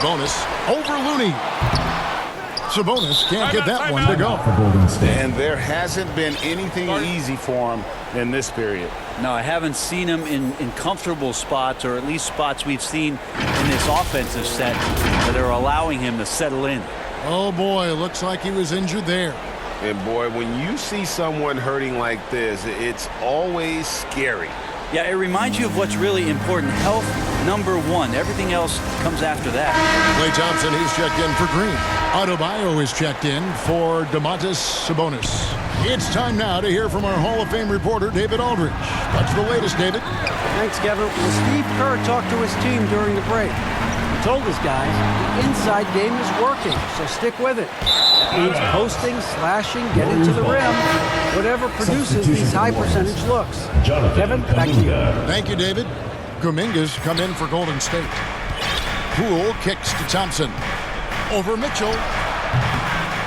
Bonus over Looney. Sabonis can't get that one to go. And there hasn't been anything easy for him in this period. No, I haven't seen him in comfortable spots, or at least spots we've seen in this offensive set that are allowing him to settle in. Oh boy, looks like he was injured there. And boy, when you see someone hurting like this, it's always scary. Yeah, it reminds you of what's really important. Health, #1. Everything else comes after that. Klay Thompson, he's checked in for Green. Adebayo is checked in for Domantas Sabonis. It's time now to hear from our Hall of Fame reporter, David Aldridge. What's the latest, David? Thanks, Kevin. Well, Steve Kerr talked to his team during the break. He told his guys the inside game is working, so stick with it. That means posting, slashing, getting to the rim, whatever produces these high percentage looks. Kevin, back to you. Thank you, David. Kuminga's come in for Golden State. Poole kicks to Thompson. Over Mitchell.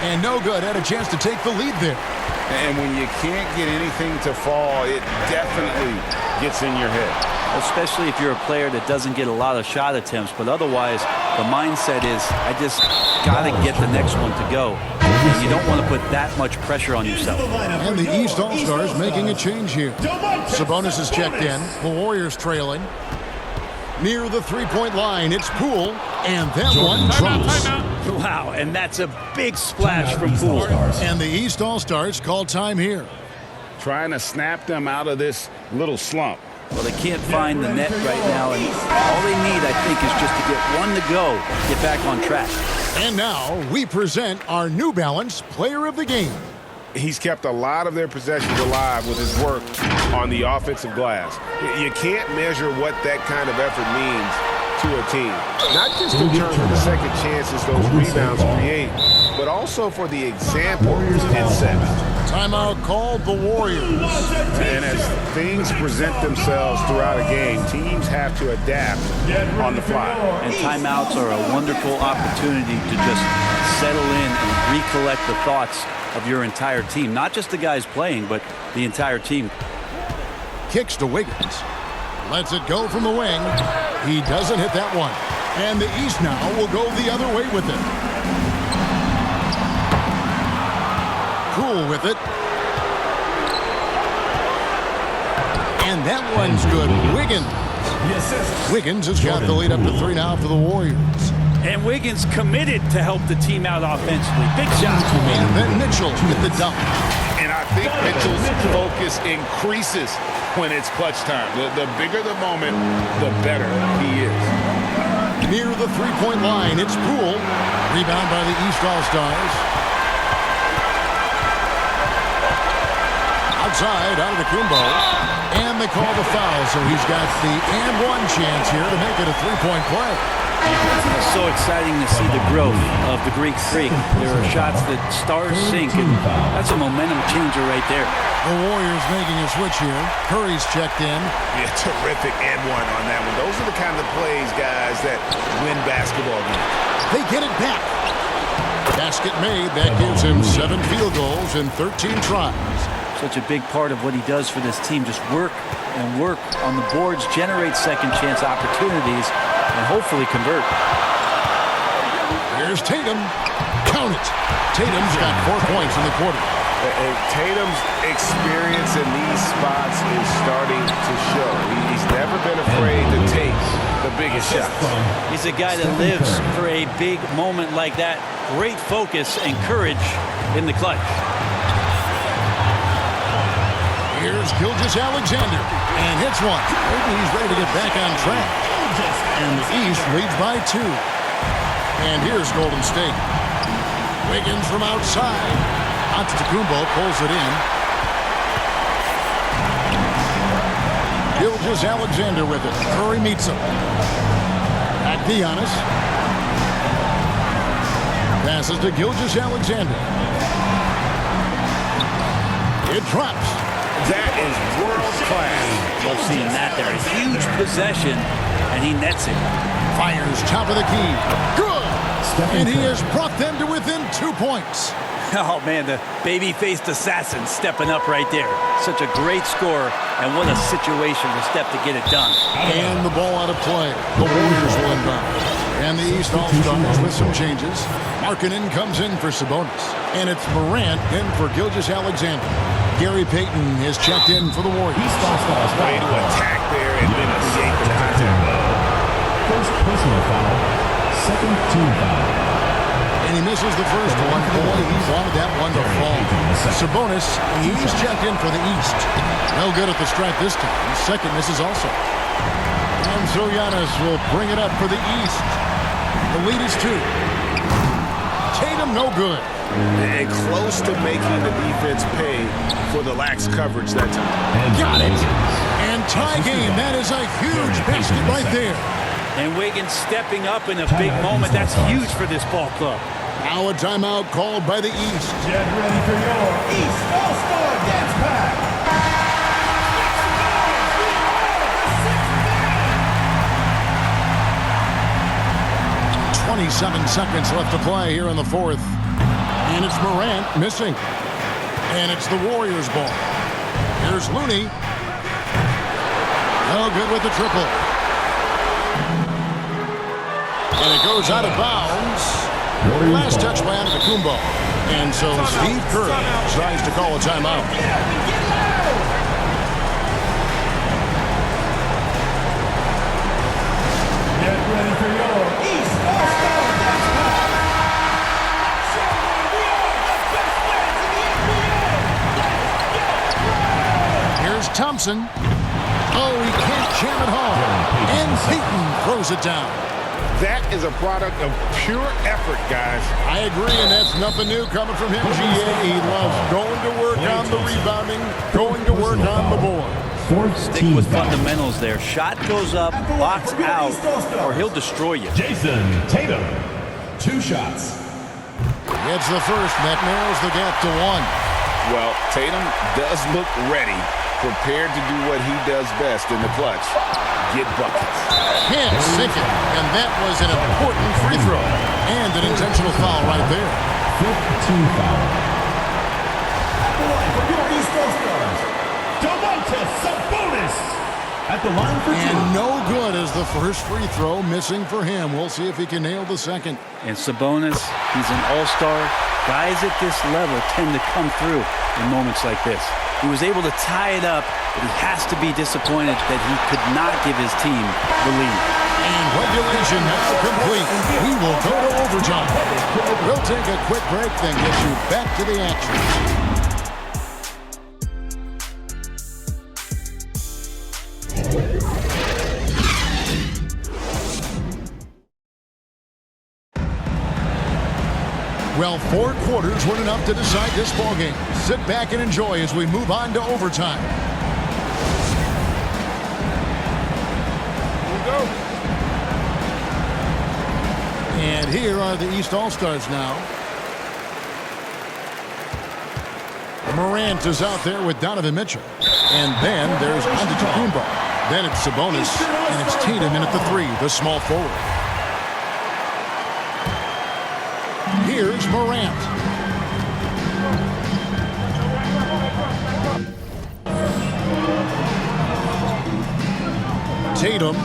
And no good. Had a chance to take the lead there. And when you can't get anything to fall, it definitely gets in your head. Especially if you're a player that doesn't get a lot of shot attempts, but otherwise the mindset is, I just got to get the next one to go. And you don't want to put that much pressure on yourself. And the East All-Stars making a change here. Sabonis is checked in. The Warriors trailing. Near the three-point line, it's Poole, and that one drops. Wow, and that's a big splash from Poole. And the East All-Stars call time here. Trying to snap them out of this little slump. Well, they can't find the net right now, and all they need, I think, is just to get one to go, get back on track. And now we present our New Balance Player of the Game. He's kept a lot of their possessions alive with his work on the offensive glass. You can't measure what that kind of effort means to a team. Not just in terms of the second chances those rebounds create, but also for the example it sets. Timeout called the Warriors. And as things present themselves throughout a game, teams have to adapt on the fly. And timeouts are a wonderful opportunity to just settle in and recollect the thoughts of your entire team. Not just the guys playing, but the entire team. Kicks to Wiggins. Lets it go from the wing. He doesn't hit that one. And the East now will go the other way with it. Poole with it. And that one's good. Wiggins has got the lead up to 3 now for the Warriors. And Wiggins committed to help the team out offensively. Big shot. And then Mitchell with the dunk. And I think Mitchell's focus increases when it's clutch time. The bigger the moment, the better he is. Near the three-point line, it's Poole. Rebound by the East All-Stars. Outside, out of the Kumbo. And they call the foul, so he's got the and-one chance here to make it a three-point play. It's so exciting to see the growth of the Greek Freak. There are shots that stars sink, and that's a momentum changer right there. The Warriors making a switch here. Curry's checked in. Yeah, terrific and-one on that one. Those are the kind of plays, guys, that win basketball games. They get it back. Basket made. That gives him 7 field goals in 13 tries. Such a big part of what he does for this team. Just work and work on the boards, generate second chance opportunities, and hopefully convert. Here's Tatum. Count it. Tatum's got 4 points in the quarter. Tatum's experience in these spots is starting to show. He's never been afraid to take the biggest shots. He's a guy that lives for a big moment like that. Great focus and courage in the clutch. Here's Gilgeous-Alexander, and hits one. Maybe he's ready to get back on track. And the East leads by 2. And here's Golden State. Wiggins from outside. Antetokounmpo pulls it in. Gilgeous-Alexander with it. Curry meets him. Back to Giannis. Passes to Gilgeous-Alexander. It drops. That is world class. Love seeing that there. A huge possession, and he nets it. Fires top of the key. Good! And he has brought them to within 2 points. Oh, man, the baby-faced assassin stepping up right there. Such a great score, and what a situation to step to get it done. And the ball out of play. The Warriors will inbound. And the East All-Stars with some changes. Markkanen comes in for Sabonis. And it's Morant in for Gilgeous-Alexander. Gary Payton is checked in for the Warriors. Way to attack there and then create the contact. First personal foul, second team foul. And he misses the first one. Boy, he wanted that one to fall. Sabonis, he's checked in for the East. No good at the stripe this time. His second misses also. And so Giannis will bring it up for the East. The lead is 2. Tatum, no good. And close to making the defense pay for the lax coverage that time. Got it. And tie game. That is a huge basket right there. And Wiggins stepping up in a big moment. That's huge for this ball club. Now a timeout called by the East. Get ready for your East All-Star Dance Pack. 27 seconds left to play here in the fourth. And it's Morant missing. And it's the Warriors' ball. Here's Looney. No good with the triple. And it goes out of bounds. Last touch by Antetokounmpo. And so Steve Kerr tries to call a timeout. Get ready for your East All-Star Dance Pack. Here's Thompson. Oh, he can't jam it home. And Payton throws it down. That is a product of pure effort, guys. I agree, and that's nothing new coming from him, GA. He loves going to work on the rebounding, going to work on the board. Stick with fundamentals there. Shot goes up, box out, or he'll destroy you. Jason Tatum, 2 shots. Gets the first, that narrows the gap to 1. Well, Tatum does look ready, prepared to do what he does best in the clutch. Get buckets. Can't sink it, and that was an important free throw. And an intentional foul right there. 5th team foul. At the line for your East All-Stars, Domantas Sabonis. At the line for 2. And no good as the first free throw missing for him. We'll see if he can nail the second. And Sabonis, he's an all-star. Guys at this level tend to come through in moments like this. He was able to tie it up, but he has to be disappointed that he could not give his team the lead. And regulation now complete. We will go to overtime. We'll take a quick break, then get you back to the action. Well, 4 quarters weren't enough to decide this ballgame. Sit back and enjoy as we move on to overtime. We'll go. And here are the East All-Stars now. Morant is out there with Donovan Mitchell. And then there's Antetokounmpo. Then it's Sabonis. And it's Tatum in at the 3, the small forward. Here's Morant. Tatum.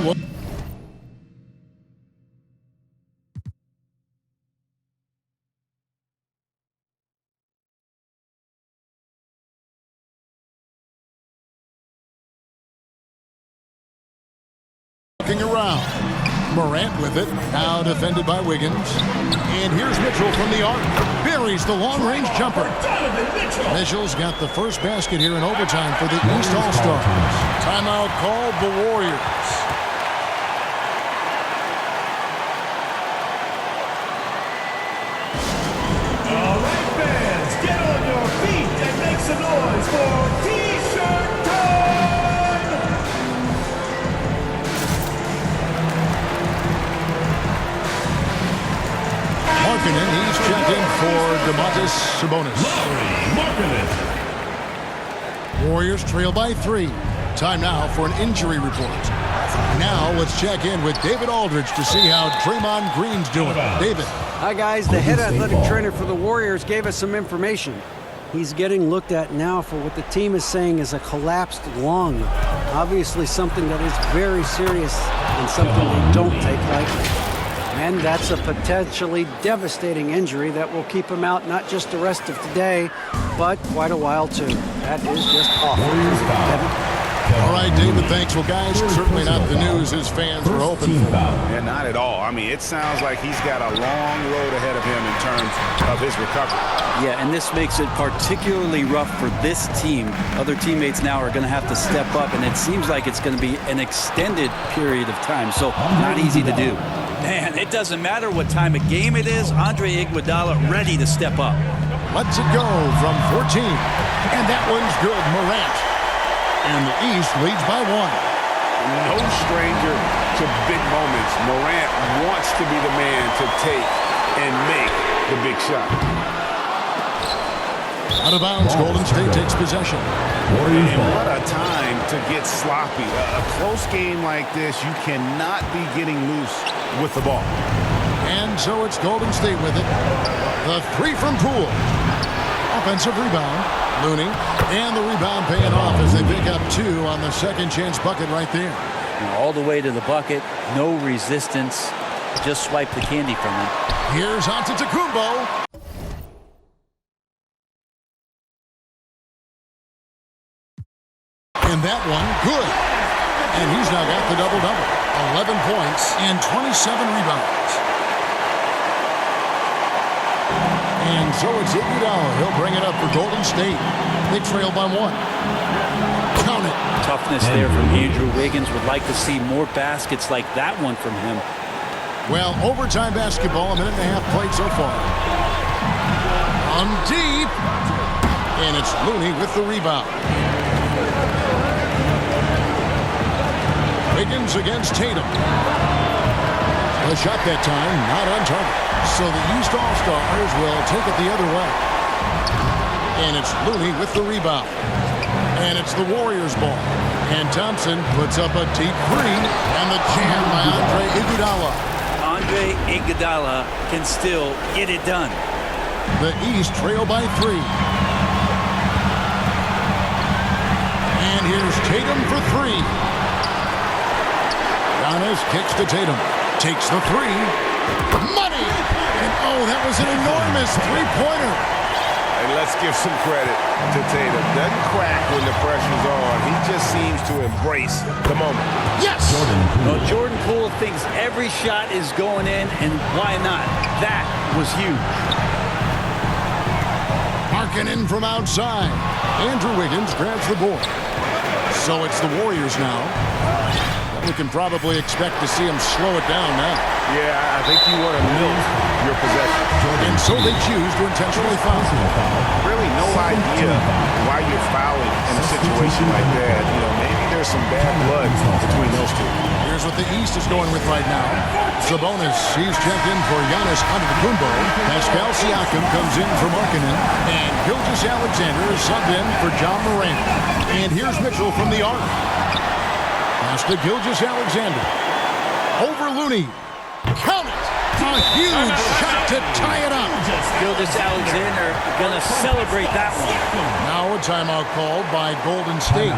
Looking around. Morant with it. Now defended by Wiggins. And here's Mitchell from the arc. Buries the long-range jumper. Mitchell's got the first basket here in overtime for the East All-Stars. Timeout called the Warriors. All right, fans, get on your feet and make some noise for T-shirt time! Markkanen, he's checked in for Domantas Sabonis. Markkanen. Warriors trail by 3. Time now for an injury report. Now let's check in with David Aldridge to see how Draymond Green's doing. David. Hi, guys. The head athletic trainer for the Warriors gave us some information. He's getting looked at now for what the team is saying is a collapsed lung. Obviously something that is very serious and something they don't take lightly. And that's a potentially devastating injury that will keep him out not just the rest of today, but quite a while too. That is just awful. Kevin? All right, David, thanks. Well, guys, certainly not the news his fans were hoping for. Yeah, not at all. I mean, it sounds like he's got a long road ahead of him in terms of his recovery. Yeah, and this makes it particularly rough for this team. Other teammates now are going to have to step up, and it seems like it's going to be an extended period of time, so not easy to do. Man, it doesn't matter what time of game it is. Andre Iguodala ready to step up. Lets it go from 14. And that one's good. Morant. And the East leads by 1. No stranger to big moments. Morant wants to be the man to take and make the big shot. Out of bounds, Golden State takes possession. And what a time to get sloppy. A close game like this, you cannot be getting loose with the ball. And so it's Golden State with it. The 3 from Poole. Offensive rebound. Looney. And the rebound paying off as they pick up 2 on the second chance bucket right there. All the way to the bucket. No resistance. Just swipe the candy from him. Here's Antetokounmpo. And that one, good. And he's now got the double-double. 11 points and 27 rebounds. And so it's Iguodala. He'll bring it up for Golden State. They trail by 1. Count it. Toughness there from Andrew Wiggins. Would like to see more baskets like that one from him. Well, overtime basketball, a minute and a half played so far. On deep. And it's Looney with the rebound. Wiggins against Tatum. A shot that time, not on target. So the East All-Stars will take it the other way. And it's Looney with the rebound. And it's the Warriors' ball. And Thompson puts up a deep 3. And the jam by Andre Iguodala. Andre Iguodala can still get it done. The East trail by 3. And here's Tatum for 3. Giannis kicks to Tatum. Takes the 3. Money! And oh, that was an enormous three-pointer. And let's give some credit to Tatum. Doesn't crack when the pressure's on. He just seems to embrace the moment. Yes! Well, Jordan Poole thinks every shot is going in, and why not? That was huge. Markkanen from outside. Andrew Wiggins grabs the board. So it's the Warriors now. We can probably expect to see him slow it down now. Yeah, I think you want to milk your possession. And so they choose to intentionally foul. Really no idea why you're fouling in a situation like that. You know, maybe there's some bad blood between those two. Here's what the East is going with right now. Sabonis, he's checked in for Giannis Antetokounmpo. Pascal Siakam comes in for Markkanen. And Gilgeous-Alexander is subbed in for John Morant. And here's Mitchell from the arc. Pass to Gilgeous-Alexander. Over Looney. Count it! A huge shot to tie it up. Gilgeous-Alexander going to celebrate that one. Now a timeout called by Golden State.